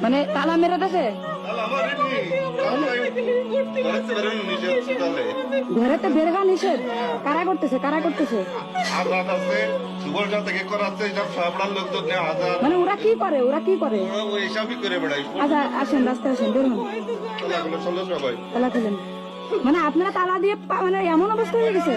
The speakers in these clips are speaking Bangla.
মানে তালা মেরে দেছে ঘরেতে বের হওয়া নিষেধ। কারা করতেছে মানে ওরা কি করে আচ্ছা আসেন রাস্তায় আসেন বের হন তালা খুলেন। মানে আপনারা তালা দিয়ে মানে এমন অবস্থা হয়ে গেছে।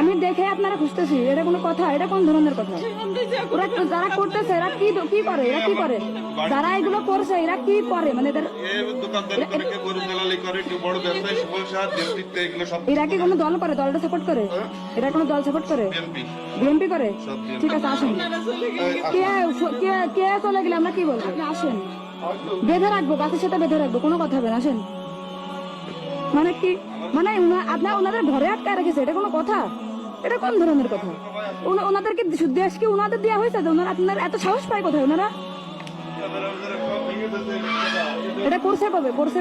আমি দেখে আপনারা খুঁজতেছি, এটা কোনো কথা? এটা কোন ধরনের কথা? ওরা যারা করতেছে এরা কি করে যারা এগুলো করছে এরা কি করে? মানে এরা কি কোনো দল করে? দলটা সাপোর্ট করে? এরা কোনো দল সাপোর্ট করে? বিএনপি করে? ঠিক আছে আসেন। কে চলে গেলে আমরা কি বলবো? আসেন বেঁধে রাখবো, গাছের সাথে বেঁধে রাখবো, কোনো কথা হবে না। আসেন। মানে কি মানে আপনার ওনাদের ঘরে আটকায় রেখেছে, এটা কোনো কথা? এটা কোন ধরনের কথা? ওনাদেরকে দেশ কি ওনাদের দেওয়া হয়েছে? ওনারা আপনার এত সাহস পায় কোথায় ওনারা? এটা করছে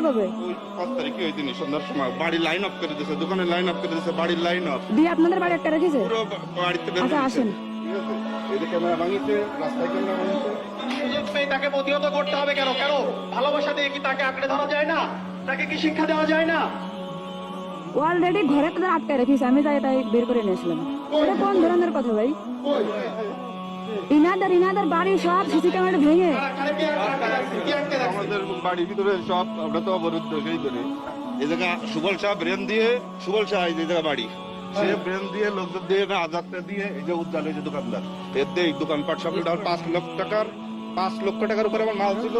কবে? বাড়ি লাইন অফ করে দিয়েছে, দোকানের লাইন অফ করে দিয়েছে, বাড়ির লাইন অফ দিয়ে আপনাদের বাড়ি আটকা রেখেছে। আচ্ছা আসেন। তাকে প্রতিহত করতে হবে কেন? ভালোবাসা দিয়ে কি তাকে আঁকড়ে ধরা যায় না? তাকে কি শিক্ষা দেওয়া যায় না? অলরেডি ঘরে তাদের আটকা রেখেছে, আমি তাই বের করে নিয়েছিলাম। এটা কোন ধরনের কথা ভাই? ইনাদের বাড়ি সব সিসি ক্যামেরা ভেঙে আমাদের বাড়ির ভিতরে সব আমরা তো অবরুদ্ধ। সেই করে এই জায়গা সুবল শাহ ব্রেন দিয়ে, সুবল শাহ এই জায়গা বাড়ি, সে ব্রেন দিয়ে লোকজন দিয়ে আজাদটা দিয়ে এই যে উজ্জ্বল এই যে দোকানদার এর দিয়ে দোকানপাট সব 5 লক্ষ টাকার উপরে আমার মাল ছিল,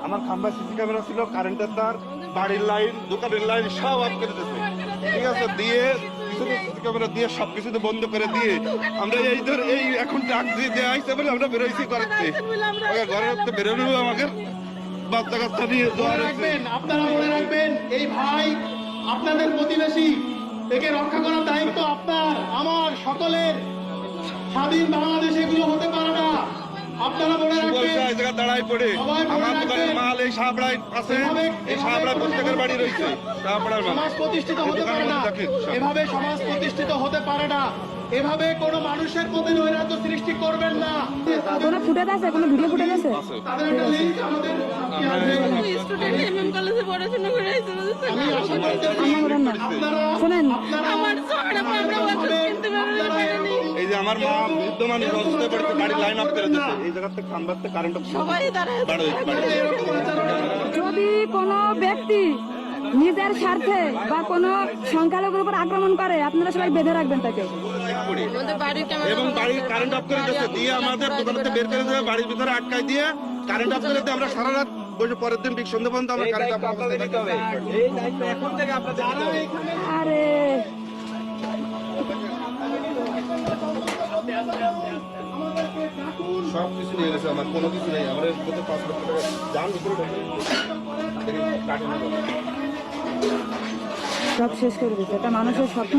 আমার খাম্বা সিসি ক্যামেরা ছিল, কারেন্টের তার, বাড়ির লাইন, দোকানের লাইন সব অফ করে দিয়েছে। ঠিক আছে, দিয়ে পিছনে সিসি ক্যামেরা দিয়ে সবকিছু বন্ধ করে দিয়ে আমরা এই এখন ডাক দিয়ে আইসে বলে আমরা বেরোইছি করাচ্ছি। ঘরের মধ্যে বেরোনো আমাকে বাচ্চা কাচ্চা নিয়ে আপনারা মনে রাখবেন, এই ভাই আপনাদের প্রতিবেশী, একে রক্ষা করার দায়িত্ব আপনার, আমার, সকলের। স্বাধীন বাংলাদেশ এগুলো হতে পারে না। আপনারা মনে রাখবেন, দাঁড়ায় পড়ে আমার দোকানের মাল এই সাবড়ায় আছে, এই সাবড়ায় প্রত্যেকের বাড়ি রয়েছে। সমাজ প্রতিষ্ঠিত হতে পারে না, এভাবে সমাজ প্রতিষ্ঠিত হতে পারে না। এভাবে কোনো মানুষের প্রতি নৈরাজ্য সৃষ্টি করবেন না। কোনো ফুটেজ আছে? কোনো ভিডিও ফুটেজ আছে? তাদের একটা লিংক আমাদের স্টুডেন্ট এমএম কলেজে পড়াশোনা করে শোনেন, আমার ছোটরা আমরা কিনতে পারিনি। এই যে আমার মা বৃদ্ধ মানুষ অসুস্থ পড়েছে, বাড়ির লাইন অফ করে দিয়েছে, এই জায়গা থেকে খাম্বাতে কারেন্ট অফ সবাই দাঁড়ায়। যদি কোনো ব্যক্তি নিজের স্বার্থে বা কোনো সংখ্যালঘুর উপর আক্রমণ করে আপনারা সবাই বেঁধে রাখবেন তাকে। এবং বাড়ির কারেন্ট অফ করে দিয়েছে, দিয়ে আমাদের দোকানতে বের করে দিয়ে বাড়ির ভিতরে আটকায় দিয়ে কারেন্ট অফ করে দিয়ে আমরা সারা রাত বসে পরের দিন ঠিক সন্ধ্যা পর্যন্ত আমরা কারেন্ট অফ করে দিতে হবে। এই দায়িত্ব এখন থেকে আপনাদের নিতে হবে। আরে সব কিছু নিয়ে গেছে, আমার কোনো কিছু নেই। আমাদের 5 লক্ষ টাকা যান উপরে সব শেষ করে দিচ্ছে। এটা মানুষের স্বপ্ন।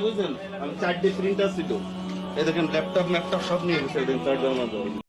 বুঝলেন, আমি 4D প্রিন্টার ছিল, এই দেখেন ল্যাপটপ সব নিয়ে গেছে।